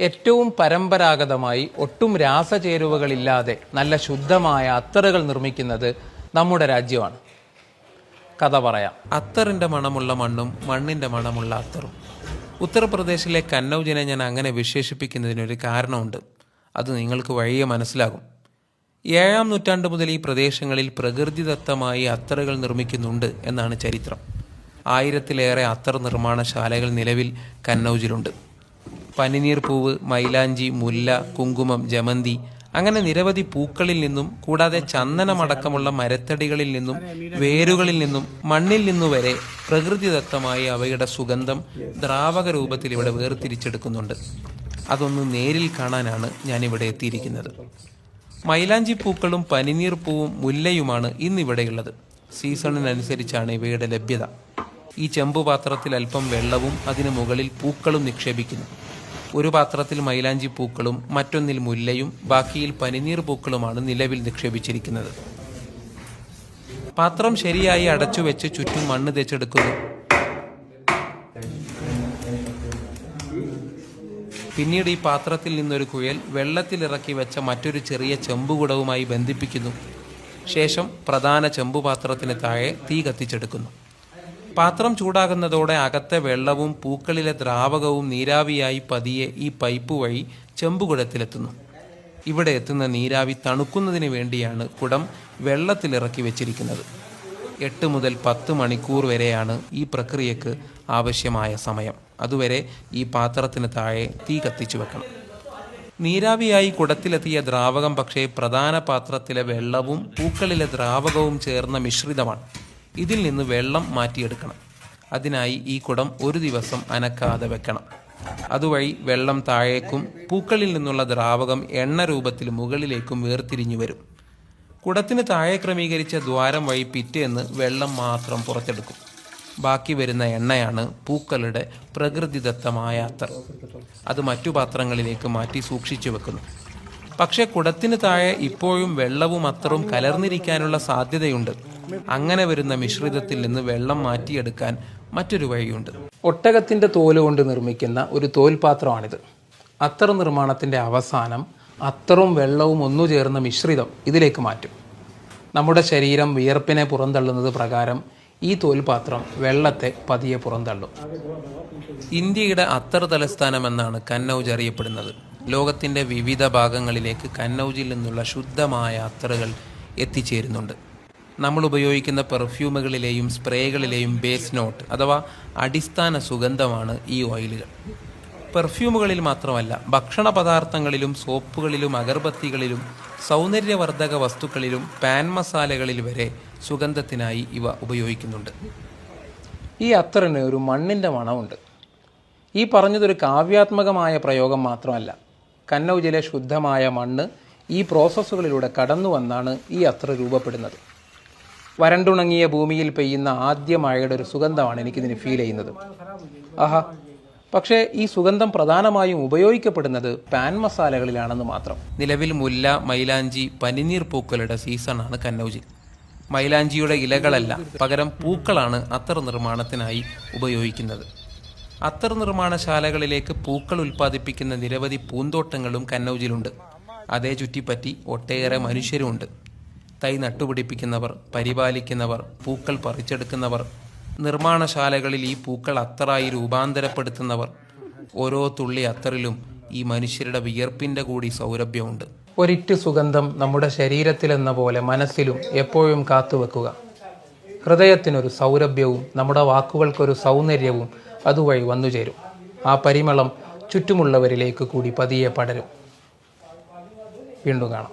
ഏറ്റവും പരമ്പരാഗതമായി ഒട്ടും രാസചേരുവകളില്ലാതെ നല്ല ശുദ്ധമായ അത്തറുകൾ നിർമ്മിക്കുന്നത് നമ്മുടെ രാജ്യമാണ്. കഥ പറയാം. അത്തറിൻ്റെ മണമുള്ള മണ്ണും മണ്ണിൻ്റെ മണമുള്ള അത്തറും. ഉത്തർപ്രദേശിലെ കന്നൗജിനെ ഞാൻ അങ്ങനെ വിശേഷിപ്പിക്കുന്നതിനൊരു കാരണമുണ്ട്. അത് നിങ്ങൾക്ക് വഴിയെ മനസ്സിലാകും. 7-ാം നൂറ്റാണ്ട് മുതൽ ഈ പ്രദേശങ്ങളിൽ പ്രകൃതിദത്തമായി അത്തറുകൾ നിർമ്മിക്കുന്നുണ്ട് എന്നാണ് ചരിത്രം. 1000-ലേറെ അത്തർ നിർമ്മാണശാലകൾ നിലവിൽ കന്നൗജിലുണ്ട്. പനിനീർ പൂവ്, മൈലാഞ്ചി, മുല്ല, കുങ്കുമം, ജമന്തി അങ്ങനെ നിരവധി പൂക്കളിൽ നിന്നും കൂടാതെ ചന്ദനമടക്കമുള്ള മരത്തടികളിൽ നിന്നും വേരുകളിൽ നിന്നും മണ്ണിൽ നിന്നു വരെ പ്രകൃതിദത്തമായി അവയുടെ സുഗന്ധം ദ്രാവക രൂപത്തിൽ ഇവിടെ വേർതിരിച്ചെടുക്കുന്നുണ്ട്. അതൊന്ന് നേരിൽ കാണാനാണ് ഞാനിവിടെ എത്തിയിരിക്കുന്നത്. മൈലാഞ്ചി പൂക്കളും പനിനീർ പൂവും മുല്ലയുമാണ് ഇന്നിവിടെയുള്ളത്. സീസണിനനുസരിച്ചാണ് ഇവയുടെ ലഭ്യത. ഈ ചെമ്പുപാത്രത്തിൽ അല്പം വെള്ളവും അതിനു മുകളിൽ പൂക്കളും നിക്ഷേപിക്കുന്നു. ഒരു പാത്രത്തിൽ മൈലാഞ്ചി പൂക്കളും മറ്റൊന്നിൽ മുല്ലയും ബാക്കിയിൽ പനിനീർ പൂക്കളുമാണ് നിലവിൽ നിക്ഷേപിച്ചിരിക്കുന്നത്. പാത്രം ശരിയായി അടച്ചുവെച്ച് ചുറ്റും മണ്ണ് തേച്ചെടുക്കുന്നു. പിന്നീട് ഈ പാത്രത്തിൽ നിന്നൊരു കുഴൽ വെള്ളത്തിലിറക്കി വെച്ച മറ്റൊരു ചെറിയ ചെമ്പുകുടവുമായി ബന്ധിപ്പിക്കുന്നു. ശേഷം പ്രധാന ചെമ്പുപാത്രത്തിന് താഴെ തീ കത്തിച്ചെടുക്കുന്നു. പാത്രം ചൂടാകുന്നതോടെ അകത്തെ വെള്ളവും പൂക്കളിലെ ദ്രാവകവും നീരാവിയായി പതിയെ ഈ പൈപ്പ് വഴി ചെമ്പുകുടത്തിലെത്തുന്നു. ഇവിടെ എത്തുന്ന നീരാവി തണുക്കുന്നതിന് വേണ്ടിയാണ് കുടം വെള്ളത്തിലിറക്കി വെച്ചിരിക്കുന്നത്. 8 മുതൽ 10 മണിക്കൂർ വരെയാണ് ഈ പ്രക്രിയക്ക് ആവശ്യമായ സമയം. അതുവരെ ഈ പാത്രത്തിന് താഴെ തീ കത്തിച്ചു വെക്കണം. നീരാവിയായി കുടത്തിലെത്തിയ ദ്രാവകം പക്ഷേ പ്രധാന പാത്രത്തിലെ വെള്ളവും പൂക്കളിലെ ദ്രാവകവും ചേർന്ന മിശ്രിതമാണ്. ഇതിൽ നിന്ന് വെള്ളം മാറ്റിയെടുക്കണം. അതിനായി ഈ കുടം ഒരു ദിവസം അനക്കാതെ വെക്കണം. അതുവഴി വെള്ളം താഴേക്കും പൂക്കളിൽ നിന്നുള്ള ദ്രാവകം എണ്ണ രൂപത്തിൽ മുകളിലേക്കും വേർതിരിഞ്ഞു വരും. കുടത്തിന് താഴെ ക്രമീകരിച്ച ദ്വാരം വഴി പിറ്റേന്ന് വെള്ളം മാത്രം പുറത്തെടുക്കും. ബാക്കി വരുന്ന എണ്ണയാണ് പൂക്കളുടെ പ്രകൃതിദത്തമായ അത്തർ. അത് മറ്റു പാത്രങ്ങളിലേക്ക് മാറ്റി സൂക്ഷിച്ചു വെക്കുന്നു. പക്ഷേ കുടത്തിന് താഴെ ഇപ്പോഴും വെള്ളവും അത്തറും കലർന്നിരിക്കാനുള്ള സാധ്യതയുണ്ട്. അങ്ങനെ വരുന്ന മിശ്രിതത്തിൽ നിന്ന് വെള്ളം മാറ്റിയെടുക്കാൻ മറ്റൊരു വഴിയുണ്ട്. ഒട്ടകത്തിൻ്റെ തോല് കൊണ്ട് നിർമ്മിക്കുന്ന ഒരു തോൽപാത്രമാണിത്. അത്തർ നിർമ്മാണത്തിൻ്റെ അവസാനം അത്തറും വെള്ളവും ഒന്നു ചേർന്ന മിശ്രിതം ഇതിലേക്ക് മാറ്റും. നമ്മുടെ ശരീരം വിയർപ്പിനെ പുറന്തള്ളുന്നത് പ്രകാരം ഈ തോൽപാത്രം വെള്ളത്തെ പതിയെ പുറന്തള്ളും. ഇന്ത്യയുടെ അത്തർ തലസ്ഥാനം എന്നാണ് കന്നൗജ് അറിയപ്പെടുന്നത്. ലോകത്തിൻ്റെ വിവിധ ഭാഗങ്ങളിലേക്ക് കന്നൗജിൽ നിന്നുള്ള ശുദ്ധമായ അത്തറുകൾ എത്തിച്ചേരുന്നുണ്ട്. നമ്മൾ ഉപയോഗിക്കുന്ന പെർഫ്യൂമുകളിലെയും സ്പ്രേകളിലെയും ബേസ് നോട്ട് അഥവാ അടിസ്ഥാന സുഗന്ധമാണ് ഈ ഓയിലുകൾ. പെർഫ്യൂമുകളിൽ മാത്രമല്ല, ഭക്ഷണ പദാർത്ഥങ്ങളിലും സോപ്പുകളിലും അഗർബത്തികളിലും സൗന്ദര്യവർദ്ധക വസ്തുക്കളിലും പാൻ മസാലകളിൽ വരെ സുഗന്ധത്തിനായി ഇവ ഉപയോഗിക്കുന്നുണ്ട്. ഈ അത്തറിന് ഒരു മണ്ണിൻ്റെ മണമുണ്ട്. ഈ പറഞ്ഞതൊരു കാവ്യാത്മകമായ പ്രയോഗം മാത്രമല്ല. കന്നൗജിലെ ശുദ്ധമായ മണ്ണ് ഈ പ്രോസസ്സുകളിലൂടെ കടന്നു വന്നാണ് ഈ അത്തർ രൂപപ്പെടുന്നത്. വരണ്ടുണങ്ങിയ ഭൂമിയിൽ പെയ്യുന്ന ആദ്യ മഴയുടെ ഒരു സുഗന്ധമാണ് എനിക്കിതിന് ഫീൽ ചെയ്യുന്നത്. ആഹാ! പക്ഷേ ഈ സുഗന്ധം പ്രധാനമായും ഉപയോഗിക്കപ്പെടുന്നത് പാൻ മസാലകളിലാണെന്ന് മാത്രം. നിലവിൽ മുല്ല, മൈലാഞ്ചി, പനിനീർ പൂക്കളുടെ സീസണാണ് കന്നൗജിൽ. മൈലാഞ്ചിയുടെ ഇലകളല്ല, പകരം പൂക്കളാണ് അത്തർ നിർമ്മാണത്തിനായി ഉപയോഗിക്കുന്നത്. അത്തർ നിർമ്മാണശാലകളിലേക്ക് പൂക്കൾ ഉൽപ്പാദിപ്പിക്കുന്ന നിരവധി പൂന്തോട്ടങ്ങളും കന്നൗജിലുണ്ട്. അതേ ചുറ്റിപ്പറ്റി ഒട്ടേറെ മനുഷ്യരുമുണ്ട്. തൈ നട്ടുപിടിപ്പിക്കുന്നവർ, പരിപാലിക്കുന്നവർ, പൂക്കൾ പറിച്ചെടുക്കുന്നവർ, നിർമ്മാണശാലകളിൽ ഈ പൂക്കൾ അത്തറായി രൂപാന്തരപ്പെടുത്തുന്നവർ. ഓരോ തുള്ളി അത്തറിലും ഈ മനുഷ്യരുടെ വിയർപ്പിൻ്റെ കൂടി സൗരഭ്യമുണ്ട്. ഒരിറ്റ് സുഗന്ധം നമ്മുടെ ശരീരത്തിലെന്ന പോലെ മനസ്സിലും എപ്പോഴും കാത്തുവെക്കുക. ഹൃദയത്തിനൊരു സൗരഭ്യവും നമ്മുടെ വാക്കുകൾക്കൊരു സൗന്ദര്യവും അതുവഴി വന്നുചേരും. ആ പരിമളം ചുറ്റുമുള്ളവരിലേക്ക് കൂടി പതിയെ പടരും. വീണ്ടും കാണാം.